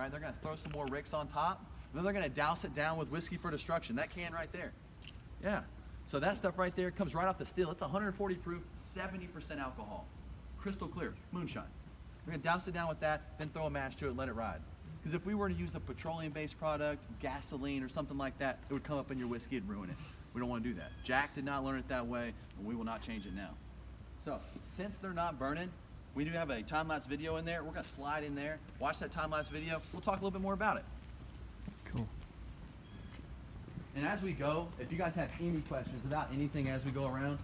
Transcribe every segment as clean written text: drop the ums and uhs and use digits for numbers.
right? They're gonna throw some more Ricks on top, and then they're gonna douse it down with whiskey for destruction. That can right there. Yeah. So that stuff right there comes right off the still. It's 140 proof, 70% alcohol. Crystal clear, moonshine. We're gonna douse it down with that, then throw a match to it, let it ride. Because if we were to use a petroleum-based product, gasoline or something like that, it would come up in your whiskey and ruin it. We don't want to do that. Jack did not learn it that way, and we will not change it now. So, since they're not burning, we do have a time-lapse video in there. We're gonna slide in there, watch that time-lapse video. We'll talk a little bit more about it. Cool. And as we go, if you guys have any questions about anything as we go around,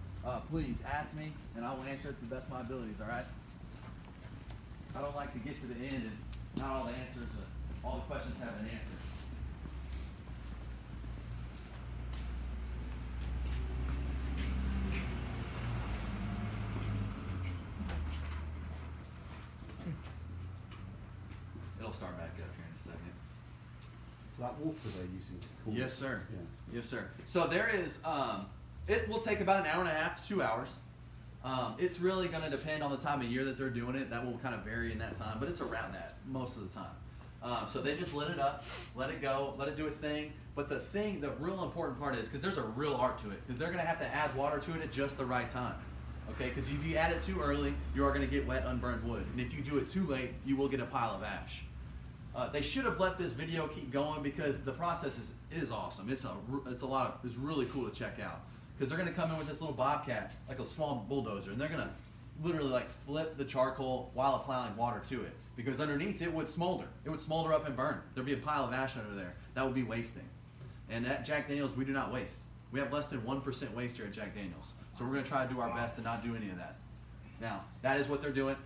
please ask me, and I will answer it to the best of my abilities, all right? I don't like to get to the end and not all the answers, all the questions have an answer. It'll start back up here in a second. Is that water they're using to cool? Yes, sir. Yeah. Yes, sir. So there is, it will take about an hour and a half to 2 hours. It's really going to depend on the time of year that they're doing it. That will kind of vary in that time, but it's around that most of the time. So they just lit it up, let it go, let it do its thing. But the real important part is, because there's a real art to it, because they're going to have to add water to it at just the right time. Okay, because if you add it too early, you are going to get wet, unburned wood. And if you do it too late, you will get a pile of ash. They should have let this video keep going because the process is awesome. It's really cool to check out. Because they're going to come in with this little bobcat, like a small bulldozer, and they're going to literally like flip the charcoal while applying water to it. Because underneath it would smolder. It would smolder up and burn. There'd be a pile of ash under there. That would be wasting. And at Jack Daniels, we do not waste. We have less than 1% waste here at Jack Daniels. So we're going to try to do our best to not do any of that. Now, that is what they're doing.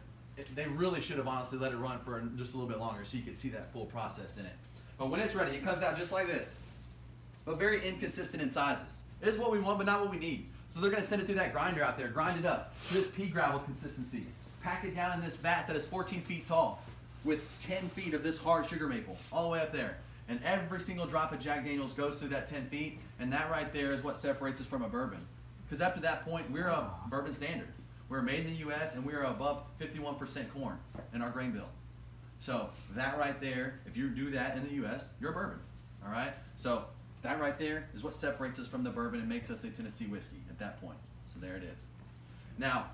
They really should have honestly let it run for just a little bit longer so you could see that full process in it. But when it's ready, it comes out just like this. But very inconsistent in sizes. It is what we want, but not what we need. So they're going to send it through that grinder out there, grind it up to this pea gravel consistency. Pack it down in this vat that is 14 feet tall with 10 feet of this hard sugar maple all the way up there. And every single drop of Jack Daniels goes through that 10 feet, and that right there is what separates us from a bourbon. Because after that point, we're a bourbon standard. We're made in the U.S., and we are above 51% corn in our grain bill. So that right there, if you do that in the U.S., you're a bourbon, all right? So that right there is what separates us from the bourbon and makes us a Tennessee whiskey at that point. So there it is. Now,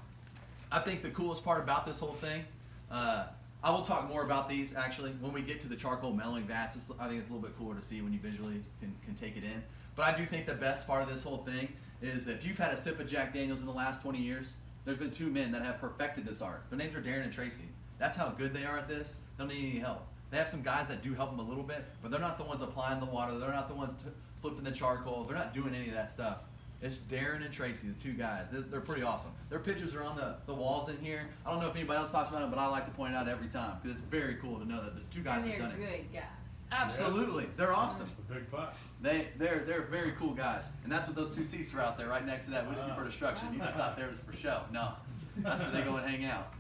I think the coolest part about this whole thing, I will talk more about these actually when we get to the charcoal mellowing vats. I think it's a little bit cooler to see when you visually can take it in. But I do think the best part of this whole thing is if you've had a sip of Jack Daniels in the last 20 years, there's been two men that have perfected this art. Their names are Darren and Tracy. That's how good they are at this. They don't need any help. They have some guys that do help them a little bit, but they're not the ones applying the water. They're not the ones flipping the charcoal. They're not doing any of that stuff. It's Darren and Tracy, the two guys. They're pretty awesome. Their pictures are on the walls in here. I don't know if anybody else talks about it, but I like to point it out every time because it's very cool to know that the two guys have done it. They're good guys. Absolutely. They're awesome. The big butt. They're very cool guys. And that's what those two seats are out there right next to that Whiskey for Destruction. You just thought there was for show. No. That's where they go and hang out.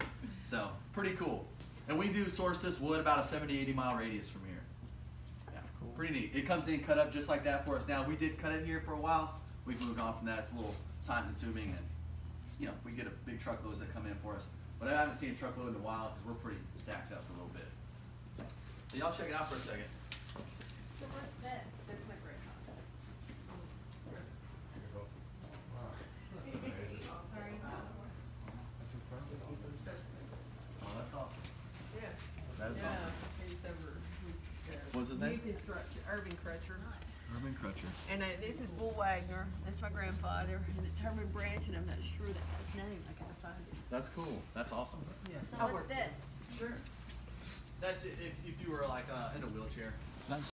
So, pretty cool. And we do source this wood about a 70, 80 mile radius from here. That's cool. Pretty neat. It comes in cut up just like that for us. Now, we did cut it here for a while. We've moved on from that. It's a little time consuming and, you know, we get a big truckloads that come in for us. But I haven't seen a truckload in a while because we're pretty stacked up a little bit. So y'all check it out for a second. So what's this? That's my great Sorry. Oh, that's awesome. Yeah. That's awesome. It's over What's his name? New construction, Urban Crutcher. Urban Crutcher. And this is Bull Wagner. That's my grandfather. And it's Herman Branch, and I'm not sure that's his name. I gotta find it. That's cool. That's awesome. Yeah. So I what's work- this? Sure. That's if you were like in a wheelchair. That's